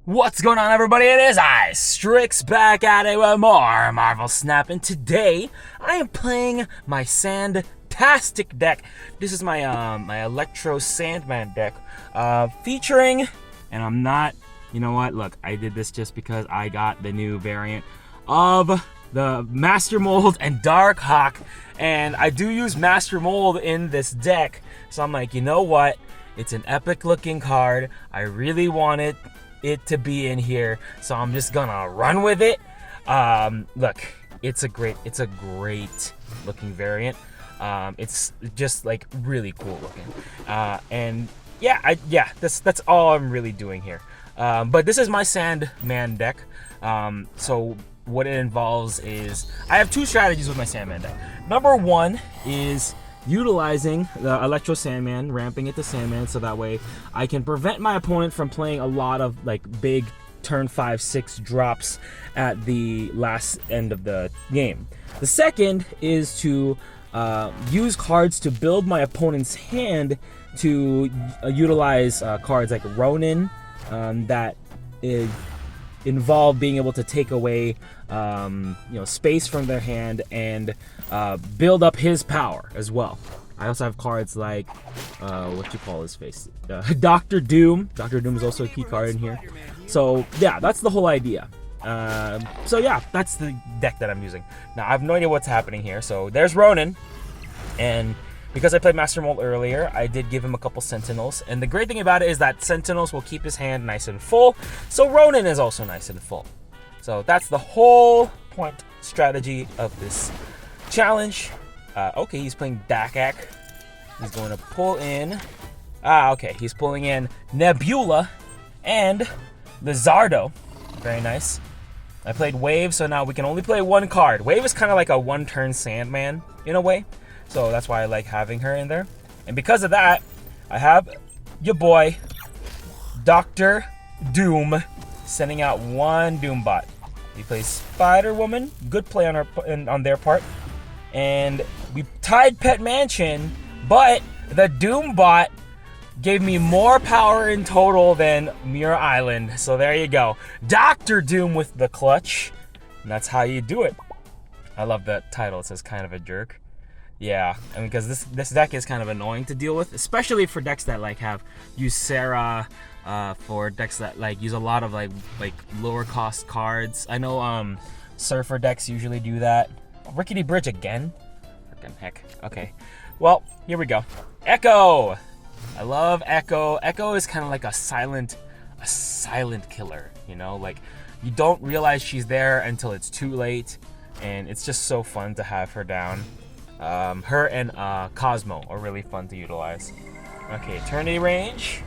What's going on, everybody? It is I, Strix, back at it with more Marvel Snap, and today I am playing my Sandtastic deck. This is my my Electro Sandman deck, featuring, and I'm not, you know what? Look, I did this just because I got the new variant of the Master Mold and Dark Hawk, and I do use Master Mold in this deck, so I'm like, you know what? It's an epic looking card. I really want it to be in here, so I'm just gonna run with it. Look, it's a great looking variant. It's just like really cool looking, and yeah, that's all I'm really doing here. But this is my Sandman deck. So what it involves is I have two strategies with my Sandman deck. Number one is utilizing the Electro Sandman, ramping it to Sandman, so that way I can prevent my opponent from playing a lot of like big turn 5-6 drops at the last end of the game. The second is to use cards to build my opponent's hand to utilize cards like Ronin that involve being able to take away space from their hand and build up his power as well. I also have cards like what you call his face, Dr. Doom. Dr. Doom is also a key card in here. So yeah, that's the whole idea. So yeah, that's the deck that I'm using. Now I have no idea what's happening here. So there's Ronin, and because I played Master Mold earlier, I did give him a couple Sentinels. And the great thing about it is that Sentinels will keep his hand nice and full. So Ronin is also nice and full. So that's the whole point strategy of this challenge. Okay, he's playing Dakak. He's going to pull in... okay, he's pulling in Nebula and Lizardo. Very nice. I played Wave, so now we can only play one card. Wave is kind of like a one-turn Sandman in a way. So that's why I like having her in there. And because of that, I have your boy, Dr. Doom, sending out one Doombot. He plays Spider-Woman. Good play on their part. And we tied Pet Mansion, but the Doombot gave me more power in total than Muir Island. So there you go. Dr. Doom with the clutch. And that's how you do it. I love that title. It says kind of a jerk. Yeah, I mean, because this deck is kind of annoying to deal with, especially for decks that like use Sarah, for decks that like use a lot of like lower cost cards. I know Surfer decks usually do that. Rickety Bridge again? Frickin' heck. Okay, well, here we go. Echo. I love Echo. Echo is kind of like a silent killer. You know, like you don't realize she's there until it's too late, and it's just so fun to have her down. Her and Cosmo are really fun to utilize. Okay, Eternity Range.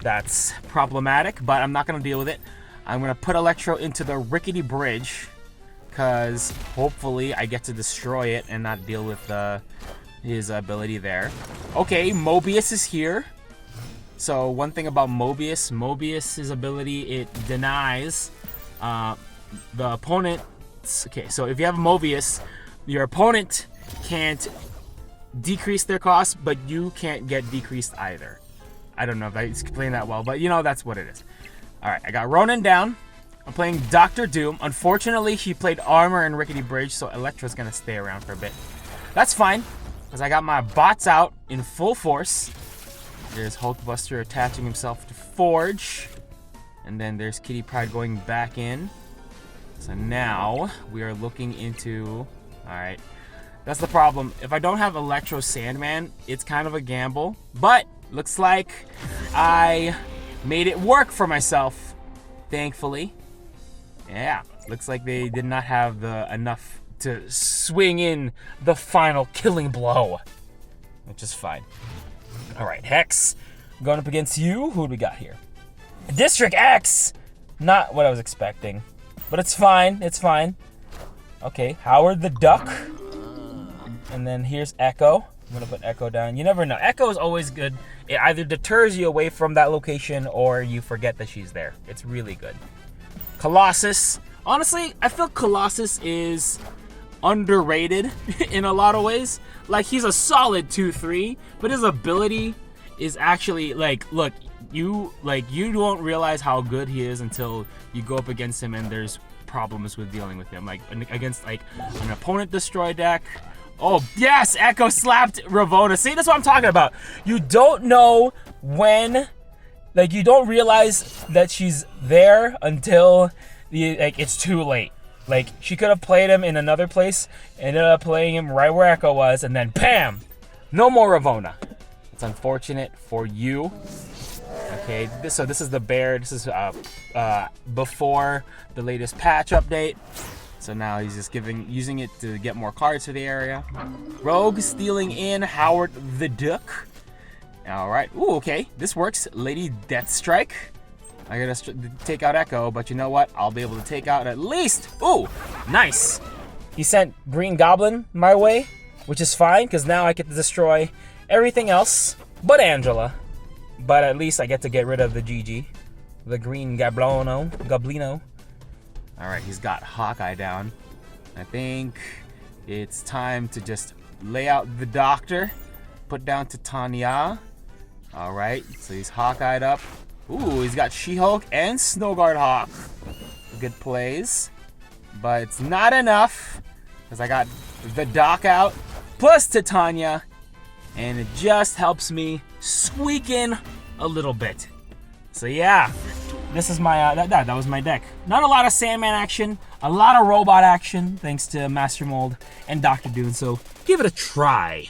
That's problematic, but I'm not going to deal with it. I'm going to put Electro into the Rickety Bridge, because hopefully I get to destroy it and not deal with his ability there. Okay, Mobius is here. So one thing about Mobius's ability, it denies the opponent. Okay, so if you have Mobius, your opponent can't decrease their cost, but you can't get decreased either. I don't know if I explained that well, but you know, that's what it is. Alright, I got Ronin down. I'm playing Dr. Doom. Unfortunately, he played Armor and Rickety Bridge, so Electra's gonna stay around for a bit. That's fine, because I got my bots out in full force. There's Hulkbuster attaching himself to Forge. And then there's Kitty Pryde going back in. So now we are looking into... Alright. That's the problem. If I don't have Electro Sandman, it's kind of a gamble. But looks like I made it work for myself, thankfully. Yeah, looks like they did not have enough to swing in the final killing blow, which is fine. All right, Hex, going up against you. Who do we got here? District X. Not what I was expecting, but it's fine. It's fine. Okay, Howard the Duck. And then here's Echo. I'm gonna put Echo down. You never know. Echo is always good. It either deters you away from that location or you forget that she's there. It's really good. Colossus. Honestly, I feel Colossus is underrated in a lot of ways. Like, he's a solid 2-3, but his ability is actually like, look, you don't realize how good he is until you go up against him and there's problems with dealing with him. Like against like an opponent destroy deck. Oh yes, Echo slapped Ravona. See, that's what I'm talking about. You don't know when, like, you don't realize that she's there until it's too late. Like, she could have played him in another place, ended up playing him right where Echo was, and then bam, no more Ravona. It's unfortunate for you. Okay, so this is the bear. This is before the latest patch update. So now he's just using it to get more cards for the area. Rogue stealing in Howard the Duck. All right. Ooh, okay. This works. Lady Deathstrike. I gotta take out Echo, but you know what? I'll be able to take out at least. Ooh, nice. He sent Green Goblin my way, which is fine because now I get to destroy everything else but Angela. But at least I get to get rid of the GG, the Green Goblino. All right, he's got Hawkeye down. I think it's time to just lay out the Doctor, put down Titania. All right, so he's Hawkeyed up. Ooh, he's got She-Hulk and Snowguard Hawk. Good plays, but it's not enough because I got the Doc out plus Titania, and it just helps me squeak in a little bit. So yeah, this is my that was my deck. Not a lot of Sandman action, a lot of robot action thanks to Master Mold and Dr. Doom. So give it a try.